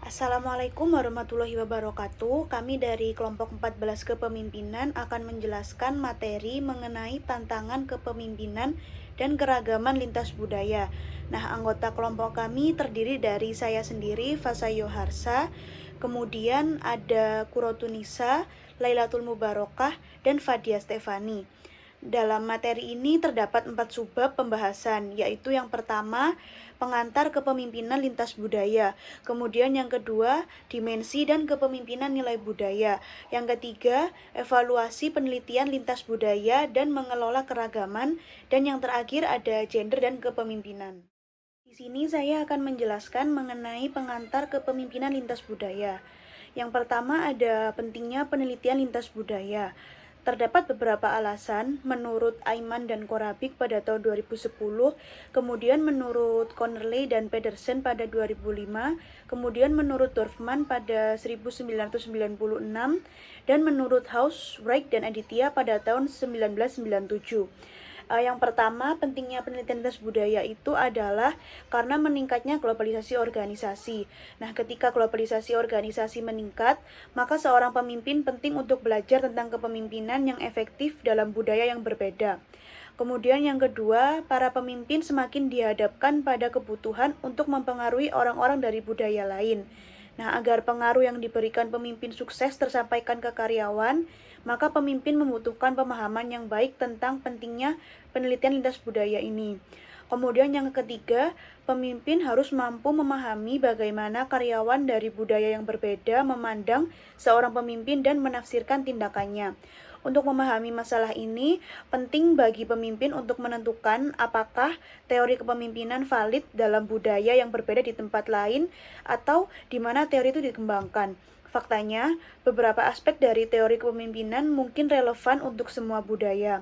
Assalamualaikum warahmatullahi wabarakatuh. Kami dari kelompok 14 kepemimpinan akan menjelaskan materi mengenai tantangan kepemimpinan dan keragaman lintas budaya. Nah, anggota kelompok kami terdiri dari saya sendiri, Fasayo Harsa, kemudian ada Kurotunisa, Lailatul Mubarokah, dan Fadia Stefani. Dalam materi ini terdapat 4 subbab pembahasan, yaitu yang pertama, pengantar kepemimpinan lintas budaya. Kemudian yang kedua, dimensi dan kepemimpinan nilai budaya. Yang ketiga, evaluasi penelitian lintas budaya dan mengelola keragaman. Dan yang terakhir ada gender dan kepemimpinan. Di sini saya akan menjelaskan mengenai pengantar kepemimpinan lintas budaya. Yang pertama ada pentingnya penelitian lintas budaya. Terdapat beberapa alasan menurut Aiman dan Korabik pada tahun 2010, kemudian menurut Connerley dan Pedersen pada 2005, kemudian menurut Dorfman pada 1996, dan menurut House, Wright, dan Aditya pada tahun 1997. Yang pertama, pentingnya penelitian lintas budaya itu adalah karena meningkatnya globalisasi organisasi. Nah, ketika globalisasi organisasi meningkat, maka seorang pemimpin penting untuk belajar tentang kepemimpinan yang efektif dalam budaya yang berbeda. Kemudian yang kedua, para pemimpin semakin dihadapkan pada kebutuhan untuk mempengaruhi orang-orang dari budaya lain. Nah, agar pengaruh yang diberikan pemimpin sukses tersampaikan ke karyawan, maka pemimpin membutuhkan pemahaman yang baik tentang pentingnya penelitian lintas budaya ini. Kemudian yang ketiga, pemimpin harus mampu memahami bagaimana karyawan dari budaya yang berbeda memandang seorang pemimpin dan menafsirkan tindakannya. Untuk memahami masalah ini, penting bagi pemimpin untuk menentukan apakah teori kepemimpinan valid dalam budaya yang berbeda di tempat lain atau di mana teori itu dikembangkan. Faktanya, beberapa aspek dari teori kepemimpinan mungkin relevan untuk semua budaya.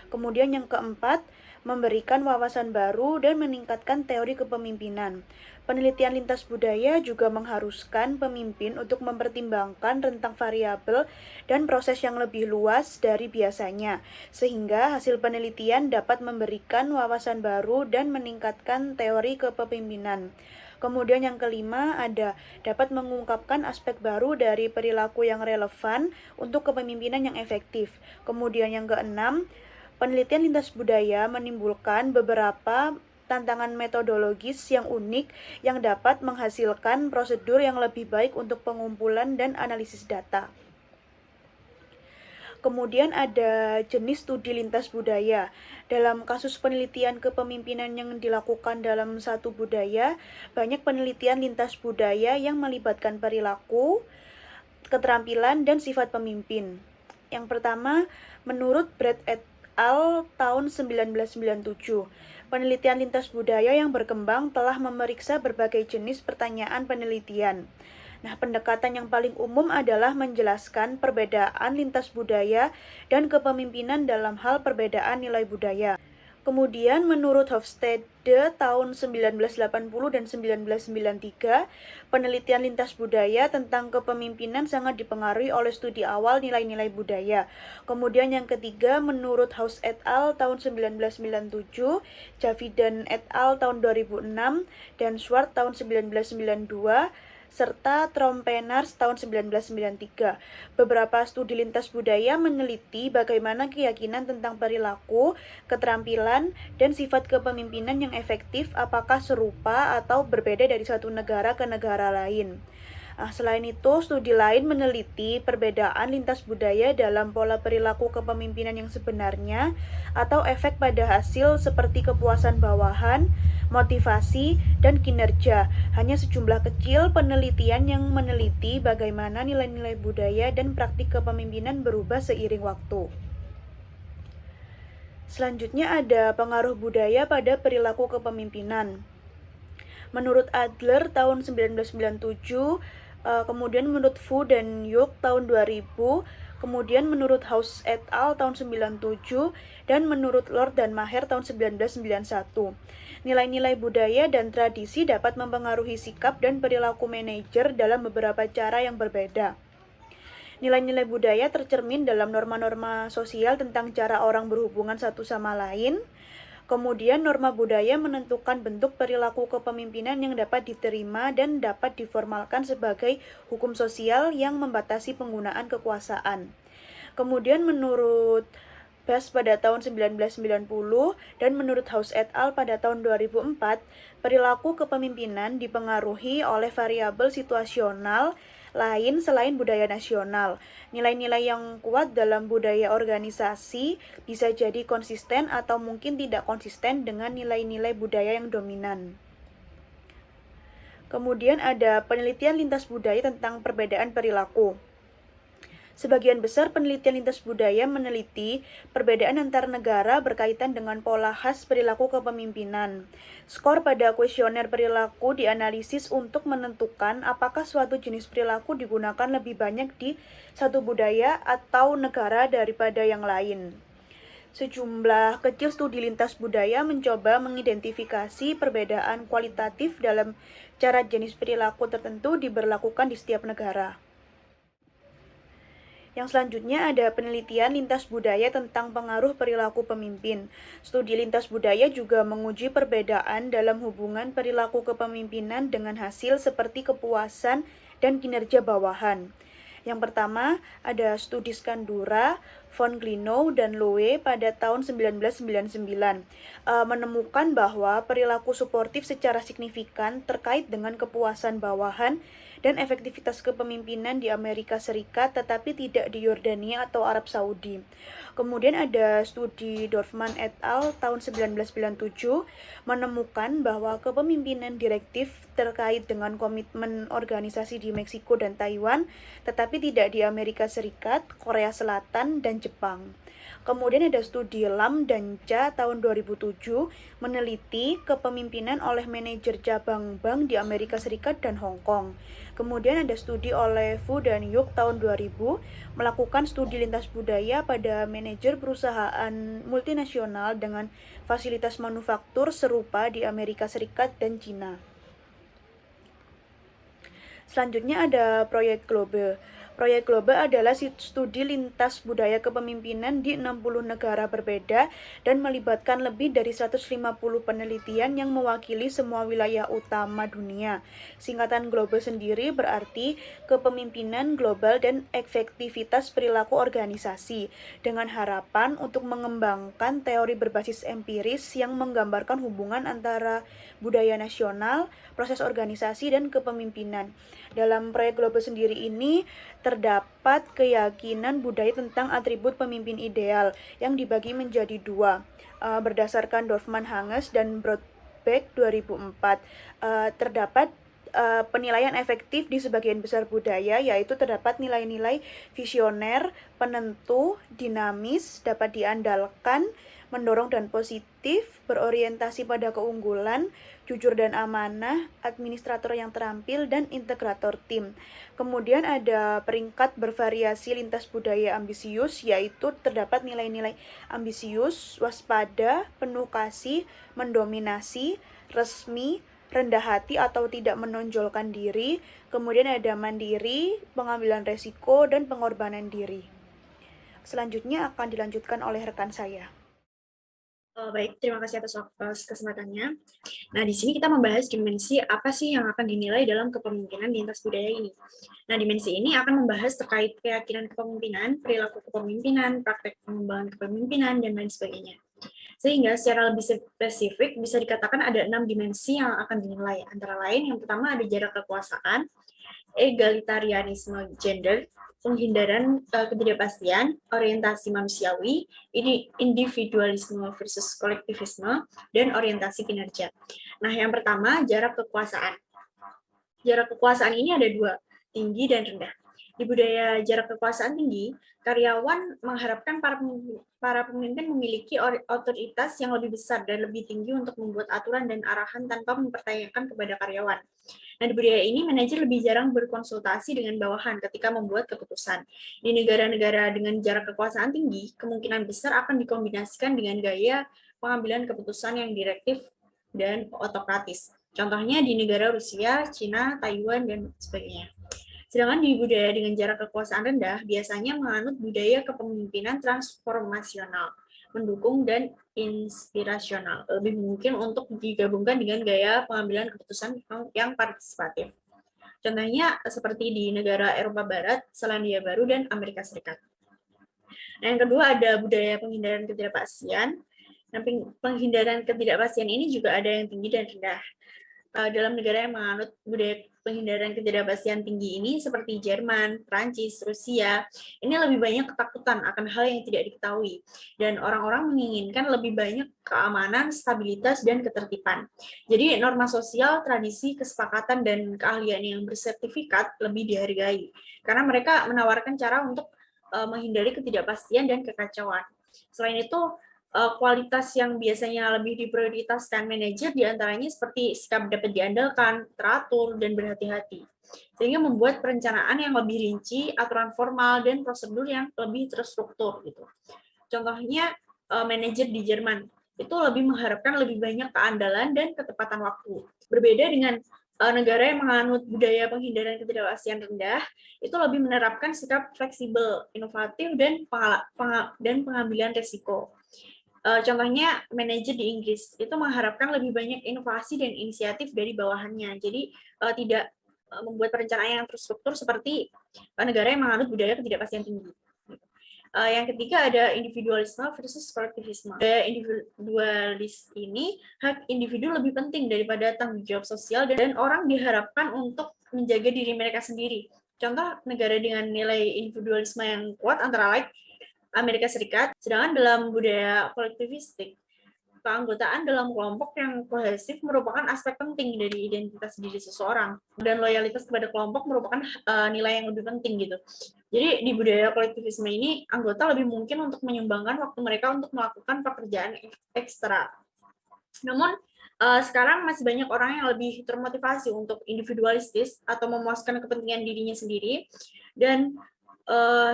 Kemudian yang keempat, memberikan wawasan baru dan meningkatkan teori kepemimpinan. Penelitian lintas budaya juga mengharuskan pemimpin untuk mempertimbangkan rentang variabel dan proses yang lebih luas dari biasanya, sehingga hasil penelitian dapat memberikan wawasan baru dan meningkatkan teori kepemimpinan. Kemudian yang kelima ada dapat mengungkapkan aspek baru dari perilaku yang relevan untuk kepemimpinan yang efektif. Kemudian yang keenam, penelitian lintas budaya menimbulkan beberapa tantangan metodologis yang unik yang dapat menghasilkan prosedur yang lebih baik untuk pengumpulan dan analisis data. Kemudian ada jenis studi lintas budaya. Dalam kasus penelitian kepemimpinan yang dilakukan dalam satu budaya, banyak penelitian lintas budaya yang melibatkan perilaku, keterampilan, dan sifat pemimpin. Yang pertama, menurut Brett et al. Tahun 1997, penelitian lintas budaya yang berkembang telah memeriksa berbagai jenis pertanyaan penelitian. Nah, pendekatan yang paling umum adalah menjelaskan perbedaan lintas budaya dan kepemimpinan dalam hal perbedaan nilai budaya. Kemudian menurut Hofstede tahun 1980 dan 1993, penelitian lintas budaya tentang kepemimpinan sangat dipengaruhi oleh studi awal nilai-nilai budaya. Kemudian yang ketiga menurut House et al. Tahun 1997, Javidan et al. Tahun 2006, dan Schwartz tahun 1992, serta Trompenaars tahun 1993. Beberapa studi lintas budaya meneliti bagaimana keyakinan tentang perilaku, keterampilan, dan sifat kepemimpinan yang efektif apakah serupa atau berbeda dari suatu negara ke negara lain. Selain itu, studi lain meneliti perbedaan lintas budaya dalam pola perilaku kepemimpinan yang sebenarnya atau efek pada hasil seperti kepuasan bawahan, motivasi, dan kinerja. Hanya sejumlah kecil penelitian yang meneliti bagaimana nilai-nilai budaya dan praktik kepemimpinan berubah seiring waktu. Selanjutnya ada pengaruh budaya pada perilaku kepemimpinan. Menurut Adler tahun 1997, kemudian menurut Fu dan Yuk tahun 2000, kemudian menurut House et al. Tahun 97, dan menurut Lord dan Maher tahun 1991. Nilai-nilai budaya dan tradisi dapat mempengaruhi sikap dan perilaku manajer dalam beberapa cara yang berbeda. Nilai-nilai budaya tercermin dalam norma-norma sosial tentang cara orang berhubungan satu sama lain. Kemudian norma budaya menentukan bentuk perilaku kepemimpinan yang dapat diterima dan dapat diformalkan sebagai hukum sosial yang membatasi penggunaan kekuasaan. Kemudian menurut Bass pada tahun 1990 dan menurut House et al. Pada tahun 2004, perilaku kepemimpinan dipengaruhi oleh variabel situasional lain selain budaya nasional. Nilai-nilai yang kuat dalam budaya organisasi bisa jadi konsisten atau mungkin tidak konsisten dengan nilai-nilai budaya yang dominan. Kemudian ada penelitian lintas budaya tentang perbedaan perilaku. Sebagian besar penelitian lintas budaya meneliti perbedaan antar negara berkaitan dengan pola khas perilaku kepemimpinan. Skor pada kuesioner perilaku dianalisis untuk menentukan apakah suatu jenis perilaku digunakan lebih banyak di satu budaya atau negara daripada yang lain. Sejumlah kecil studi lintas budaya mencoba mengidentifikasi perbedaan kualitatif dalam cara jenis perilaku tertentu diberlakukan di setiap negara. Yang selanjutnya ada penelitian lintas budaya tentang pengaruh perilaku pemimpin. Studi lintas budaya juga menguji perbedaan dalam hubungan perilaku kepemimpinan dengan hasil seperti kepuasan dan kinerja bawahan. Yang pertama ada studi Skandura, von Glinow, dan Lowe pada tahun 1999 menemukan bahwa perilaku suportif secara signifikan terkait dengan kepuasan bawahan dan efektivitas kepemimpinan di Amerika Serikat tetapi tidak di Yordania atau Arab Saudi. Kemudian ada studi Dorfman et al. Tahun 1997 menemukan bahwa kepemimpinan direktif terkait dengan komitmen organisasi di Meksiko dan Taiwan tetapi tidak di Amerika Serikat, Korea Selatan, dan Jepang. Kemudian ada studi Lam dan Cha tahun 2007 meneliti kepemimpinan oleh manajer cabang bank di Amerika Serikat dan Hong Kong. Kemudian ada studi oleh Fu dan Yuk tahun 2000 melakukan studi lintas budaya pada manajer perusahaan multinasional dengan fasilitas manufaktur serupa di Amerika Serikat dan Cina. Selanjutnya ada proyek Globe. Proyek Globe adalah studi lintas budaya kepemimpinan di 60 negara berbeda dan melibatkan lebih dari 150 penelitian yang mewakili semua wilayah utama dunia. Singkatan Globe sendiri berarti kepemimpinan global dan efektivitas perilaku organisasi, dengan harapan untuk mengembangkan teori berbasis empiris yang menggambarkan hubungan antara budaya nasional, proses organisasi, dan kepemimpinan. Dalam proyek Globe sendiri ini terdapat keyakinan budaya tentang atribut pemimpin ideal yang dibagi menjadi dua berdasarkan Dorfman Hanges dan Brodbeck 2004. Terdapat penilaian efektif di sebagian besar budaya, yaitu terdapat nilai-nilai visioner, penentu, dinamis, dapat diandalkan, mendorong dan positif, berorientasi pada keunggulan, jujur dan amanah, administrator yang terampil, dan integrator tim. Kemudian ada peringkat bervariasi lintas budaya ambisius, yaitu terdapat nilai-nilai ambisius, waspada, penuh kasih, mendominasi, resmi, rendah hati atau tidak menonjolkan diri, kemudian ada mandiri, pengambilan resiko, dan pengorbanan diri. Selanjutnya akan dilanjutkan oleh rekan saya. Baik, terima kasih atas kesempatannya. Nah, di sini kita membahas dimensi apa sih yang akan dinilai dalam kepemimpinan lintas budaya ini. Nah, dimensi ini akan membahas terkait keyakinan kepemimpinan, perilaku kepemimpinan, praktek pengembangan kepemimpinan, dan lain sebagainya. Sehingga secara lebih spesifik bisa dikatakan ada 6 dimensi yang akan dinilai. Antara lain, yang pertama ada jarak kekuasaan, egalitarianisme gender, penghindaran ketidakpastian, orientasi manusiawi, individualisme versus kolektivisme, dan orientasi kinerja. Nah, yang pertama, jarak kekuasaan. Jarak kekuasaan ini ada dua, tinggi dan rendah. Di budaya jarak kekuasaan tinggi, karyawan mengharapkan para pemimpin memiliki otoritas yang lebih besar dan lebih tinggi untuk membuat aturan dan arahan tanpa mempertanyakan kepada karyawan. Nah, di budaya ini, manajer lebih jarang berkonsultasi dengan bawahan ketika membuat keputusan. Di negara-negara dengan jarak kekuasaan tinggi, kemungkinan besar akan dikombinasikan dengan gaya pengambilan keputusan yang direktif dan otokratis. Contohnya di negara Rusia, Cina, Taiwan, dan sebagainya. Sedangkan di budaya dengan jarak kekuasaan rendah, biasanya menganut budaya kepemimpinan transformasional. mendukung, dan inspirasional. Lebih mungkin untuk digabungkan dengan gaya pengambilan keputusan yang partisipatif. Contohnya seperti di negara Eropa Barat, Selandia Baru, dan Amerika Serikat. Nah, yang kedua ada budaya penghindaran ketidakpastian. Nah, penghindaran ketidakpastian ini juga ada yang tinggi dan rendah. Dalam negara yang menganut budaya penghindaran ketidakpastian tinggi ini seperti Jerman, Prancis, Rusia, ini lebih banyak ketakutan akan hal yang tidak diketahui, dan orang-orang menginginkan lebih banyak keamanan, stabilitas, dan ketertiban. Jadi norma sosial, tradisi, kesepakatan, dan keahlian yang bersertifikat lebih dihargai, karena mereka menawarkan cara untuk menghindari ketidakpastian dan kekacauan. Selain itu, kualitas yang biasanya lebih diprioritaskan manajer diantaranya seperti sikap dapat diandalkan, teratur, dan berhati-hati. Sehingga membuat perencanaan yang lebih rinci, aturan formal, dan prosedur yang lebih terstruktur. Gitu. Contohnya, manajer di Jerman itu lebih mengharapkan lebih banyak keandalan dan ketepatan waktu. Berbeda dengan negara yang menganut budaya penghindaran ketidakpastian rendah, itu lebih menerapkan sikap fleksibel, inovatif, dan pengambilan resiko. Contohnya manajer di Inggris itu mengharapkan lebih banyak inovasi dan inisiatif dari bawahannya. Jadi tidak membuat perencanaan yang terstruktur seperti negara yang menganut budaya ketidakpastian tinggi. Yang ketiga ada individualisme versus kolektivisme. Budaya individualis ini, hak individu lebih penting daripada tanggung jawab sosial, dan orang diharapkan untuk menjaga diri mereka sendiri. Contoh negara dengan nilai individualisme yang kuat antara lain Amerika Serikat, sedangkan dalam budaya kolektivistik, keanggotaan dalam kelompok yang kohesif merupakan aspek penting dari identitas diri seseorang, dan loyalitas kepada kelompok merupakan nilai yang lebih penting gitu. Jadi di budaya kolektivisme ini, anggota lebih mungkin untuk menyumbangkan waktu mereka untuk melakukan pekerjaan ekstra. Namun sekarang masih banyak orang yang lebih termotivasi untuk individualistis atau memuaskan kepentingan dirinya sendiri, dan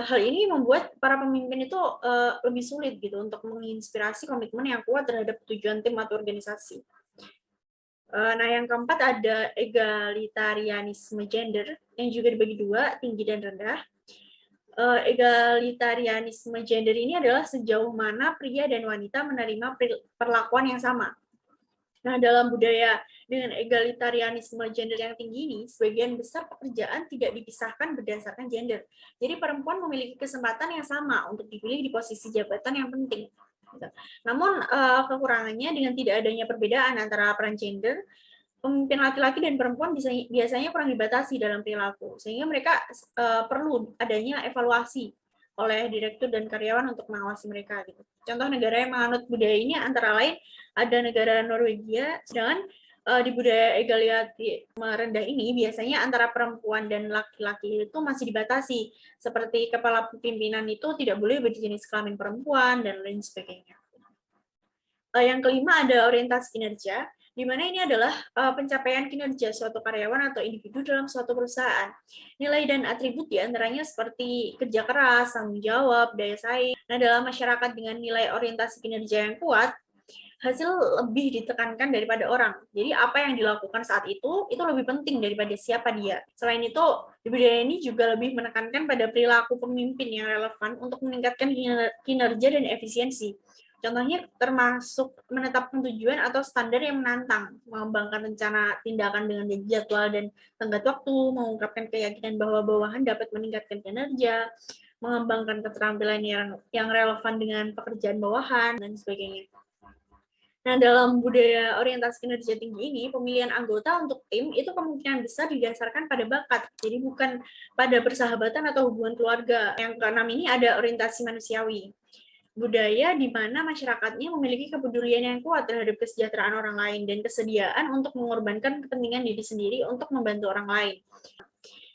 hal ini membuat para pemimpin itu lebih sulit gitu untuk menginspirasi komitmen yang kuat terhadap tujuan tim atau organisasi. Nah, yang keempat ada egalitarianisme gender yang juga dibagi dua, tinggi dan rendah. Egalitarianisme gender ini adalah sejauh mana pria dan wanita menerima perlakuan yang sama. Nah, dalam budaya dengan egalitarianisme gender yang tinggi ini, sebagian besar pekerjaan tidak dipisahkan berdasarkan gender. Jadi perempuan memiliki kesempatan yang sama untuk dipilih di posisi jabatan yang penting. Namun kekurangannya dengan tidak adanya perbedaan antara peran gender, pemimpin laki-laki dan perempuan biasanya kurang dibatasi dalam perilaku, sehingga mereka perlu adanya evaluasi oleh direktur dan karyawan untuk mengawasi mereka. Gitu. Contoh negara yang menganut budaya ini antara lain ada negara Norwegia, sedangkan di budaya egalitasme rendah ini biasanya antara perempuan dan laki-laki itu masih dibatasi, seperti kepala pimpinan itu tidak boleh berjenis kelamin perempuan dan lain sebagainya. Yang kelima ada orientasi kinerja, di mana ini adalah pencapaian kinerja suatu karyawan atau individu dalam suatu perusahaan. Nilai dan atribut diantaranya seperti kerja keras, tanggung jawab, daya saing. Nah, dalam masyarakat dengan nilai orientasi kinerja yang kuat, hasil lebih ditekankan daripada orang. Jadi apa yang dilakukan saat itu lebih penting daripada siapa dia. Selain itu, di budaya ini juga lebih menekankan pada perilaku pemimpin yang relevan untuk meningkatkan kinerja dan efisiensi. Contohnya termasuk menetapkan tujuan atau standar yang menantang, mengembangkan rencana tindakan dengan jadwal dan tenggat waktu, mengungkapkan keyakinan bahwa bawahan dapat meningkatkan kinerja, mengembangkan keterampilan yang relevan dengan pekerjaan bawahan, dan sebagainya. Nah, dalam budaya orientasi kinerja tinggi ini, pemilihan anggota untuk tim itu kemungkinan besar didasarkan pada bakat, jadi bukan pada persahabatan atau hubungan keluarga. Yang keenam ini ada orientasi manusiawi. Budaya di mana masyarakatnya memiliki kepedulian yang kuat terhadap kesejahteraan orang lain dan kesediaan untuk mengorbankan kepentingan diri sendiri untuk membantu orang lain.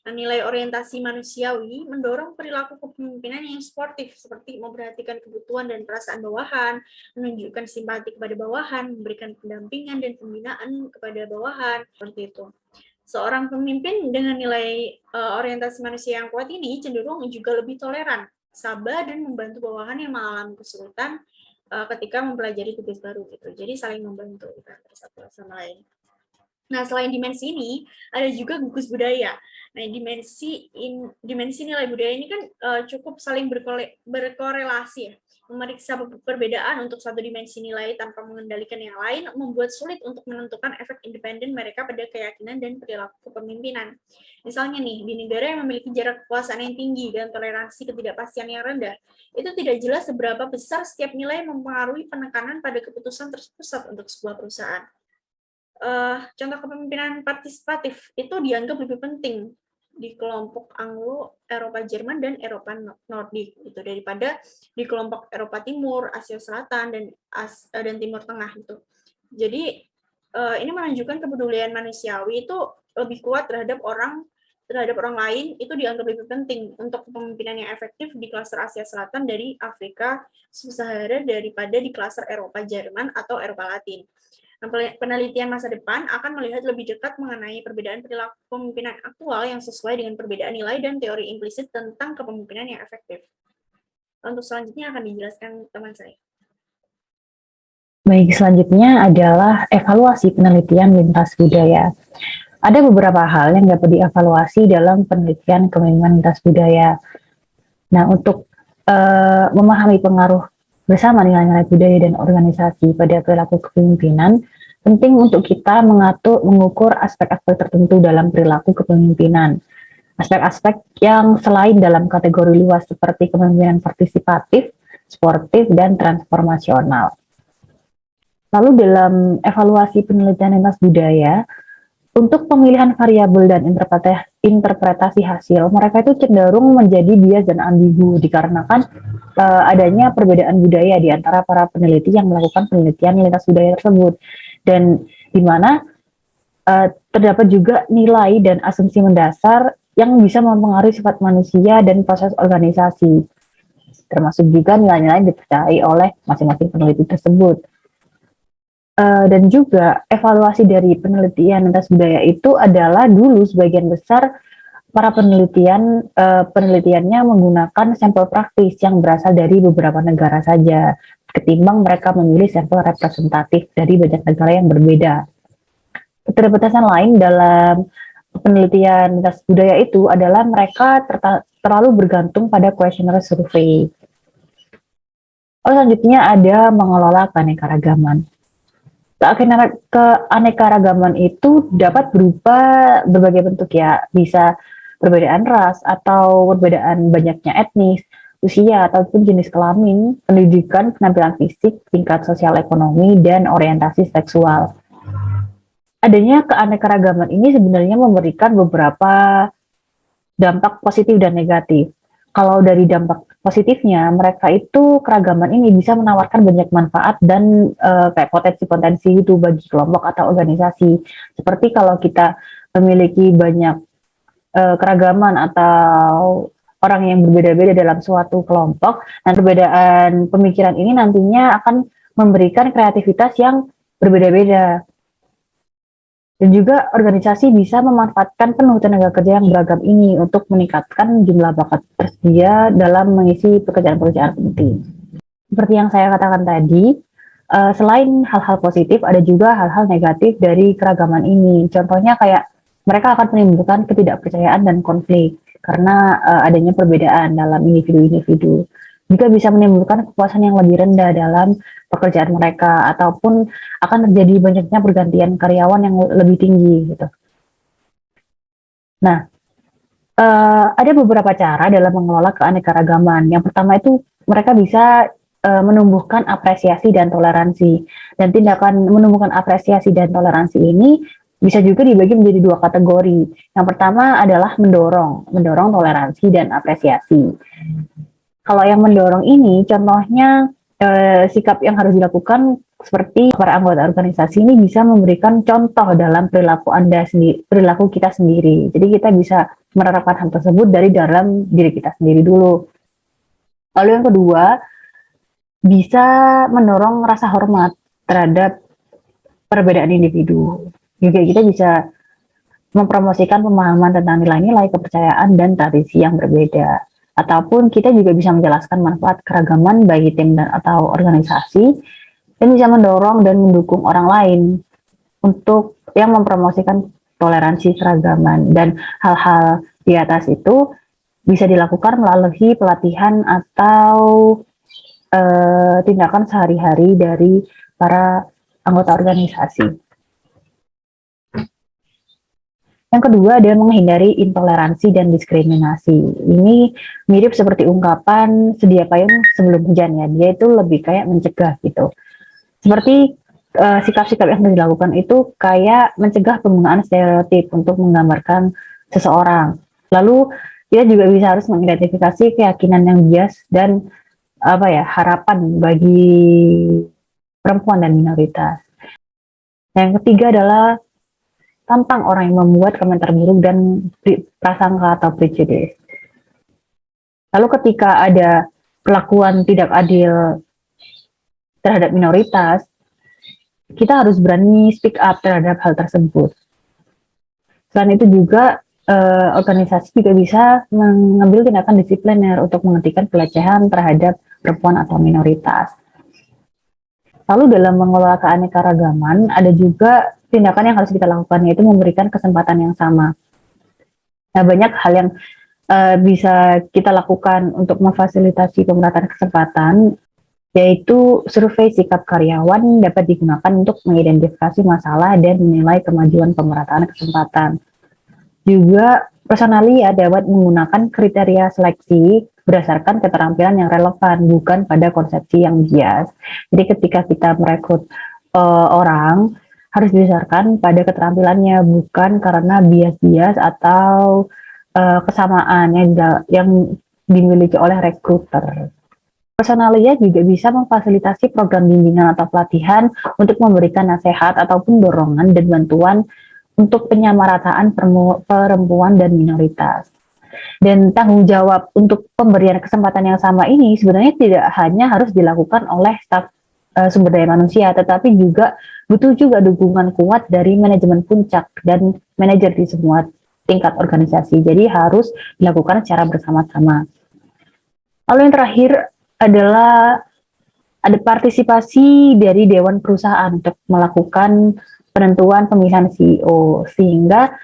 Nah, nilai orientasi manusiawi mendorong perilaku kepemimpinan yang sportif, seperti memperhatikan kebutuhan dan perasaan bawahan, menunjukkan simpati kepada bawahan, memberikan pendampingan dan pembinaan kepada bawahan, seperti itu. Seorang pemimpin dengan nilai orientasi manusia yang kuat ini cenderung juga lebih toleran, sabar, dan membantu bawahan yang mengalami kesulitan ketika mempelajari tugas baru gitu. Jadi saling membantu satu sama lain. Nah, selain dimensi ini, ada juga gugus budaya. Nah, dimensi nilai budaya ini kan cukup saling berkorelasi ya. Memeriksa perbedaan untuk satu dimensi nilai tanpa mengendalikan yang lain membuat sulit untuk menentukan efek independen mereka pada keyakinan dan perilaku kepemimpinan. Misalnya nih, di negara yang memiliki jarak kekuasaan yang tinggi dan toleransi ketidakpastian yang rendah, itu tidak jelas seberapa besar setiap nilai mempengaruhi penekanan pada keputusan terpusat untuk sebuah perusahaan. Contoh kepemimpinan partisipatif itu dianggap lebih penting di kelompok Anglo, Eropa Jerman, dan Eropa Nordik gitu daripada di kelompok Eropa Timur, Asia Selatan, dan Timur Tengah gitu. Jadi ini menunjukkan kepedulian manusiawi itu lebih kuat terhadap orang lain, itu dianggap lebih penting untuk kepemimpinan yang efektif di klaster Asia Selatan dari Afrika Sub-Sahara daripada di klaster Eropa Jerman atau Eropa Latin. Penelitian masa depan akan melihat lebih dekat mengenai perbedaan perilaku kepemimpinan aktual yang sesuai dengan perbedaan nilai dan teori implisit tentang kepemimpinan yang efektif. Untuk selanjutnya akan dijelaskan teman saya. Baik, selanjutnya adalah evaluasi penelitian lintas budaya. Ada beberapa hal yang dapat dievaluasi dalam penelitian kepemimpinan lintas budaya. Nah, untuk memahami pengaruh bersama nilai-nilai budaya dan organisasi pada perilaku kepemimpinan, penting untuk kita mengukur aspek-aspek tertentu dalam perilaku kepemimpinan. Aspek-aspek yang selain dalam kategori luas seperti kepemimpinan partisipatif, sportif, dan transformasional. Lalu dalam evaluasi penelitian lintas budaya, untuk pemilihan variabel dan interpretasi hasil, mereka itu cenderung menjadi bias dan ambigu dikarenakan adanya perbedaan budaya di antara para peneliti yang melakukan penelitian lintas budaya tersebut, dan di mana terdapat juga nilai dan asumsi mendasar yang bisa mempengaruhi sifat manusia dan proses organisasi, termasuk juga nilai-nilai yang dipercayai oleh masing-masing peneliti tersebut. Dan juga evaluasi dari penelitian lintas budaya itu adalah dulu sebagian besar para penelitiannya menggunakan sampel praktis yang berasal dari beberapa negara saja, ketimbang mereka memilih sampel representatif dari banyak negara yang berbeda. Keterbatasan lain dalam penelitian lintas budaya itu adalah mereka terlalu bergantung pada kuesioner survei. Selanjutnya ada mengelola keanekaragaman. Keanekaragaman itu dapat berupa berbagai bentuk ya, bisa perbedaan ras atau perbedaan banyaknya etnis, usia ataupun jenis kelamin, pendidikan, penampilan fisik, tingkat sosial ekonomi, dan orientasi seksual. Adanya keanekaragaman ini sebenarnya memberikan beberapa dampak positif dan negatif. Kalau dari dampak positifnya, mereka itu keragaman ini bisa menawarkan banyak manfaat dan kayak potensi-potensi itu bagi kelompok atau organisasi. Seperti kalau kita memiliki banyak keragaman atau orang yang berbeda-beda dalam suatu kelompok, dan perbedaan pemikiran ini nantinya akan memberikan kreativitas yang berbeda-beda. Dan juga organisasi bisa memanfaatkan penuh tenaga kerja yang beragam ini untuk meningkatkan jumlah bakat tersedia dalam mengisi pekerjaan-pekerjaan penting. Seperti yang saya katakan tadi, selain hal-hal positif, ada juga hal-hal negatif dari keragaman ini. Contohnya kayak mereka akan menimbulkan ketidakpercayaan dan konflik karena adanya perbedaan dalam individu-individu. Juga bisa menimbulkan kepuasan yang lebih rendah dalam pekerjaan mereka, ataupun akan terjadi banyaknya pergantian karyawan yang lebih tinggi gitu. Nah, ada beberapa cara dalam mengelola keanekaragaman. Yang pertama itu mereka bisa menumbuhkan apresiasi dan toleransi. Dan tindakan menumbuhkan apresiasi dan toleransi ini bisa juga dibagi menjadi dua kategori. Yang pertama adalah mendorong toleransi dan apresiasi. Kalau yang mendorong ini, contohnya sikap yang harus dilakukan seperti para anggota organisasi ini bisa memberikan contoh dalam perilaku kita sendiri. Jadi kita bisa menerapkan hal tersebut dari dalam diri kita sendiri dulu. Lalu yang kedua, bisa mendorong rasa hormat terhadap perbedaan individu. Juga kita bisa mempromosikan pemahaman tentang nilai-nilai, kepercayaan, dan tradisi yang berbeda. Ataupun kita juga bisa menjelaskan manfaat keragaman bagi tim atau organisasi, dan bisa mendorong dan mendukung orang lain untuk yang mempromosikan toleransi keragaman. Dan hal-hal di atas itu bisa dilakukan melalui pelatihan atau tindakan sehari-hari dari para anggota organisasi. Yang kedua adalah menghindari intoleransi dan diskriminasi. Ini mirip seperti ungkapan sedia payung sebelum hujan ya. Dia itu lebih kayak mencegah gitu. Seperti sikap-sikap yang harus dilakukan itu kayak mencegah penggunaan stereotip untuk menggambarkan seseorang. Lalu kita juga bisa harus mengidentifikasi keyakinan yang bias dan harapan bagi perempuan dan minoritas. Yang ketiga adalah tantang orang yang membuat komentar buruk dan prasangka atau prejudice. Lalu ketika ada perlakuan tidak adil terhadap minoritas, kita harus berani speak up terhadap hal tersebut. Selain itu juga organisasi juga bisa mengambil tindakan disipliner untuk menghentikan pelecehan terhadap perempuan atau minoritas. Lalu dalam mengelola keanekaragaman ada juga tindakan yang harus kita lakukan, yaitu memberikan kesempatan yang sama. Nah, banyak hal yang bisa kita lakukan untuk memfasilitasi pemerataan kesempatan, yaitu survei sikap karyawan dapat digunakan untuk mengidentifikasi masalah dan menilai kemajuan pemerataan kesempatan. Juga personalia dapat menggunakan kriteria seleksi berdasarkan keterampilan yang relevan, bukan pada konsepsi yang bias. Jadi ketika kita merekrut orang, harus didasarkan pada keterampilannya, bukan karena bias-bias atau kesamaan yang dimiliki oleh rekruter. Personalia juga bisa memfasilitasi program bimbingan atau pelatihan untuk memberikan nasihat ataupun dorongan dan bantuan untuk penyamarataan perempuan dan minoritas. Dan tanggung jawab untuk pemberian kesempatan yang sama ini sebenarnya tidak hanya harus dilakukan oleh staf sumber daya manusia, tetapi juga butuh juga dukungan kuat dari manajemen puncak dan manajer di semua tingkat organisasi. Jadi harus dilakukan secara bersama-sama. Lalu yang terakhir adalah ada partisipasi dari dewan perusahaan untuk melakukan penentuan pemilihan CEO, sehingga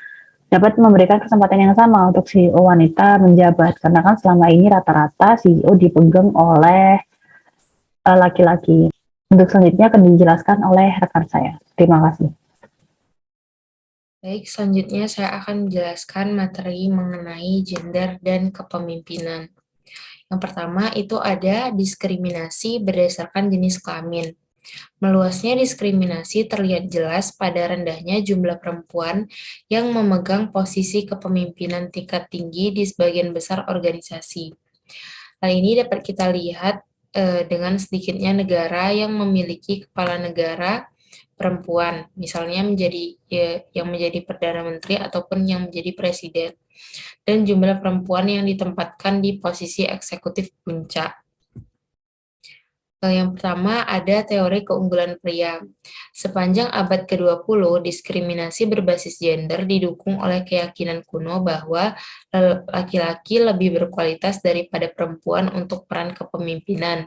dapat memberikan kesempatan yang sama untuk CEO wanita menjabat, karena kan selama ini rata-rata CEO dipegang oleh laki-laki. Untuk selanjutnya akan dijelaskan oleh rekan saya. Terima kasih. Baik, selanjutnya saya akan menjelaskan materi mengenai gender dan kepemimpinan. Yang pertama itu ada diskriminasi berdasarkan jenis kelamin. Meluasnya diskriminasi terlihat jelas pada rendahnya jumlah perempuan yang memegang posisi kepemimpinan tingkat tinggi di sebagian besar organisasi. Hal ini dapat kita lihat dengan sedikitnya negara yang memiliki kepala negara perempuan, misalnya yang menjadi Perdana Menteri ataupun yang menjadi Presiden, dan jumlah perempuan yang ditempatkan di posisi eksekutif puncak. Yang pertama ada teori keunggulan pria. Sepanjang abad ke-20, diskriminasi berbasis gender didukung oleh keyakinan kuno bahwa laki-laki lebih berkualitas daripada perempuan untuk peran kepemimpinan.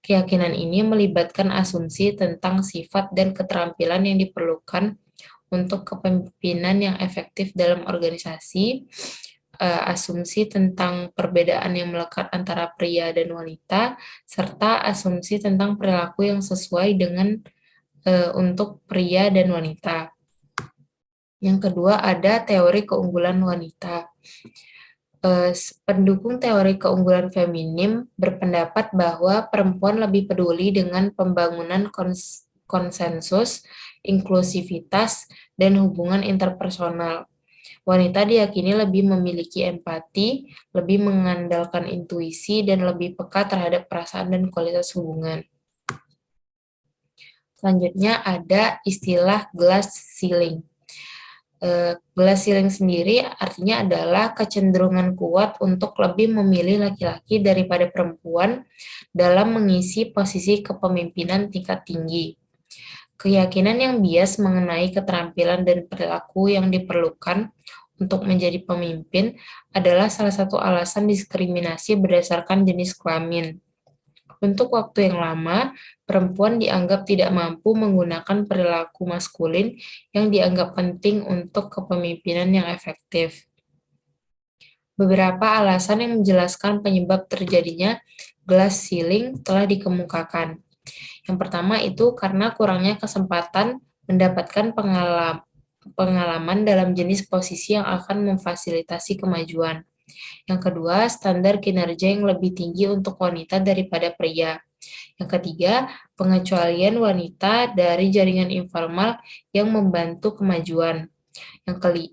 Keyakinan ini melibatkan asumsi tentang sifat dan keterampilan yang diperlukan untuk kepemimpinan yang efektif dalam organisasi, asumsi tentang perbedaan yang melekat antara pria dan wanita, serta asumsi tentang perilaku yang sesuai dengan untuk pria dan wanita. Yang kedua ada teori keunggulan wanita. Pendukung teori keunggulan feminim berpendapat bahwa perempuan lebih peduli dengan pembangunan konsensus, inklusivitas, dan hubungan interpersonal. Wanita diyakini lebih memiliki empati, lebih mengandalkan intuisi, dan lebih peka terhadap perasaan dan kualitas hubungan. Selanjutnya ada istilah glass ceiling. Glass ceiling sendiri artinya adalah kecenderungan kuat untuk lebih memilih laki-laki daripada perempuan dalam mengisi posisi kepemimpinan tingkat tinggi. Keyakinan yang bias mengenai keterampilan dan perilaku yang diperlukan untuk menjadi pemimpin adalah salah satu alasan diskriminasi berdasarkan jenis kelamin. Untuk waktu yang lama, perempuan dianggap tidak mampu menggunakan perilaku maskulin yang dianggap penting untuk kepemimpinan yang efektif. Beberapa alasan yang menjelaskan penyebab terjadinya glass ceiling telah dikemukakan. Yang pertama itu karena kurangnya kesempatan mendapatkan pengalaman dalam jenis posisi yang akan memfasilitasi kemajuan. Yang kedua, standar kinerja yang lebih tinggi untuk wanita daripada pria. Yang ketiga, pengecualian wanita dari jaringan informal yang membantu kemajuan.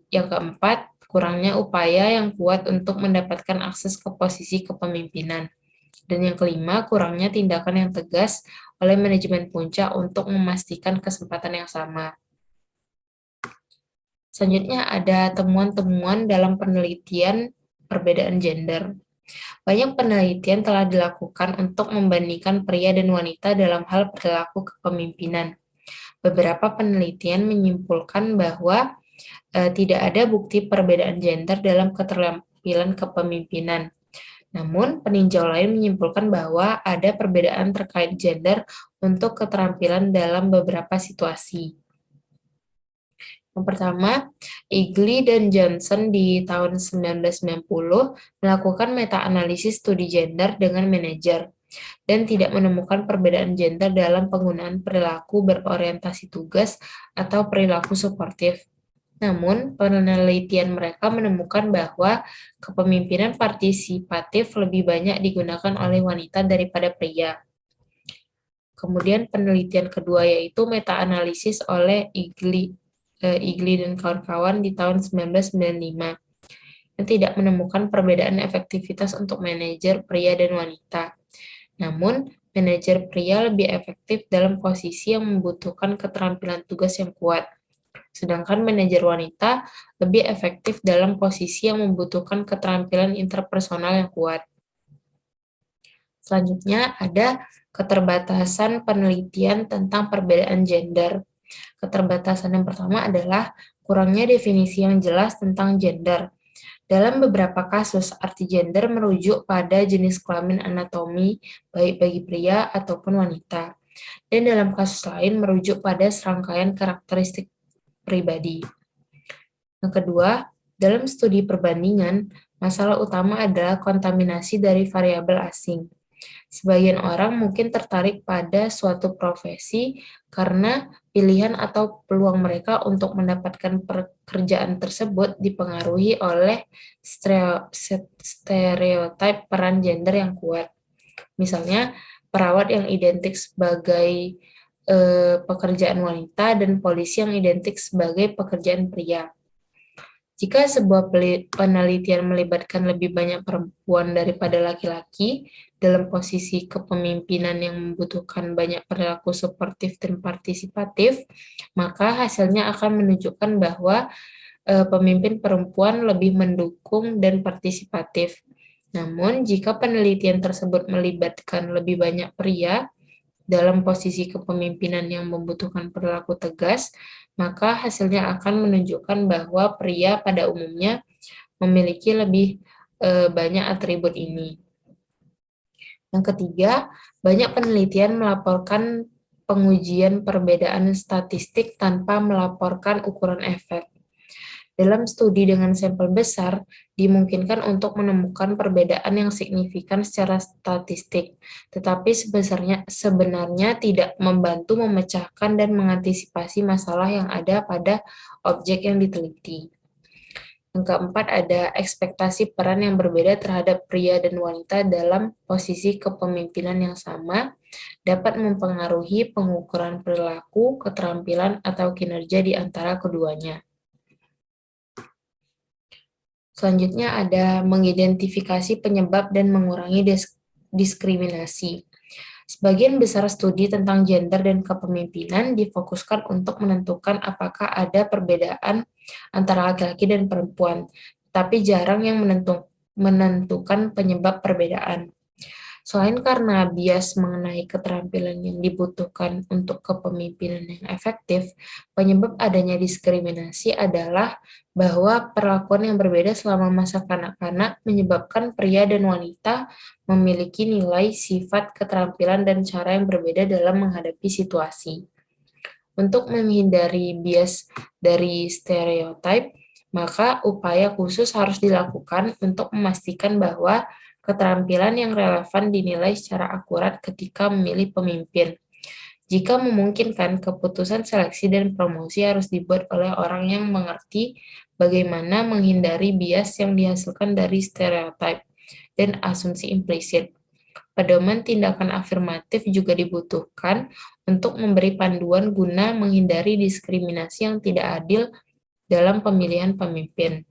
Yang keempat, kurangnya upaya yang kuat untuk mendapatkan akses ke posisi kepemimpinan. Dan yang kelima, kurangnya tindakan yang tegas oleh manajemen puncak untuk memastikan kesempatan yang sama. Selanjutnya ada temuan-temuan dalam penelitian perbedaan gender. Banyak penelitian telah dilakukan untuk membandingkan pria dan wanita dalam hal perilaku kepemimpinan. Beberapa penelitian menyimpulkan bahwa tidak ada bukti perbedaan gender dalam keterampilan kepemimpinan. Namun, peninjau lain menyimpulkan bahwa ada perbedaan terkait gender untuk keterampilan dalam beberapa situasi. Yang pertama, Eagly dan Johnson di tahun 1990 melakukan meta-analisis studi gender dengan manajer dan tidak menemukan perbedaan gender dalam penggunaan perilaku berorientasi tugas atau perilaku suportif. Namun, penelitian mereka menemukan bahwa kepemimpinan partisipatif lebih banyak digunakan oleh wanita daripada pria. Kemudian penelitian kedua yaitu meta-analisis oleh Eagly dan kawan-kawan di tahun 1995 yang tidak menemukan perbedaan efektivitas untuk manajer pria dan wanita. Namun, manajer pria lebih efektif dalam posisi yang membutuhkan keterampilan tugas yang kuat, sedangkan manajer wanita lebih efektif dalam posisi yang membutuhkan keterampilan interpersonal yang kuat. Selanjutnya ada keterbatasan penelitian tentang perbedaan gender. Keterbatasan yang pertama adalah kurangnya definisi yang jelas tentang gender. Dalam beberapa kasus, arti gender merujuk pada jenis kelamin anatomi, baik bagi pria ataupun wanita. Dan dalam kasus lain merujuk pada serangkaian karakteristik pribadi. Yang kedua, dalam studi perbandingan, masalah utama adalah kontaminasi dari variabel asing. Sebagian orang mungkin tertarik pada suatu profesi karena pilihan atau peluang mereka untuk mendapatkan pekerjaan tersebut dipengaruhi oleh stereotip peran gender yang kuat. Misalnya, perawat yang identik sebagai pekerjaan wanita dan polisi yang identik sebagai pekerjaan pria. Jika sebuah penelitian melibatkan lebih banyak perempuan daripada laki-laki dalam posisi kepemimpinan yang membutuhkan banyak perilaku suportif dan partisipatif, maka hasilnya akan menunjukkan bahwa pemimpin perempuan lebih mendukung dan partisipatif. Namun, jika penelitian tersebut melibatkan lebih banyak pria dalam posisi kepemimpinan yang membutuhkan perilaku tegas, maka hasilnya akan menunjukkan bahwa pria pada umumnya memiliki lebih banyak atribut ini. Yang ketiga, banyak penelitian melaporkan pengujian perbedaan statistik tanpa melaporkan ukuran efek. Dalam studi dengan sampel besar, dimungkinkan untuk menemukan perbedaan yang signifikan secara statistik, tetapi sebenarnya tidak membantu memecahkan dan mengantisipasi masalah yang ada pada objek yang diteliti. Yang keempat, ada ekspektasi peran yang berbeda terhadap pria dan wanita dalam posisi kepemimpinan yang sama, dapat mempengaruhi pengukuran perilaku, keterampilan, atau kinerja di antara keduanya. Selanjutnya ada mengidentifikasi penyebab dan mengurangi diskriminasi. Sebagian besar studi tentang gender dan kepemimpinan difokuskan untuk menentukan apakah ada perbedaan antara laki-laki dan perempuan, tapi jarang yang menentukan penyebab perbedaan. Selain karena bias mengenai keterampilan yang dibutuhkan untuk kepemimpinan yang efektif, penyebab adanya diskriminasi adalah bahwa perlakuan yang berbeda selama masa kanak-kanak menyebabkan pria dan wanita memiliki nilai, sifat, keterampilan, dan cara yang berbeda dalam menghadapi situasi. Untuk menghindari bias dari stereotip, Maka upaya khusus harus dilakukan untuk memastikan bahwa keterampilan yang relevan dinilai secara akurat ketika memilih pemimpin. Jika memungkinkan, keputusan seleksi dan promosi harus dibuat oleh orang yang mengerti bagaimana menghindari bias yang dihasilkan dari stereotip dan asumsi implisit. Pedoman tindakan afirmatif juga dibutuhkan untuk memberi panduan guna menghindari diskriminasi yang tidak adil dalam pemilihan pemimpin.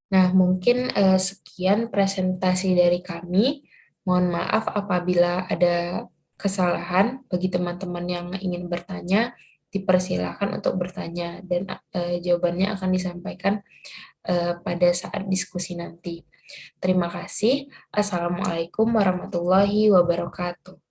Nah, mungkin sekian presentasi dari kami. Mohon maaf apabila ada kesalahan. Bagi teman-teman yang ingin bertanya, dipersilakan untuk bertanya dan jawabannya akan disampaikan pada saat diskusi nanti. Terima kasih. Assalamualaikum warahmatullahi wabarakatuh.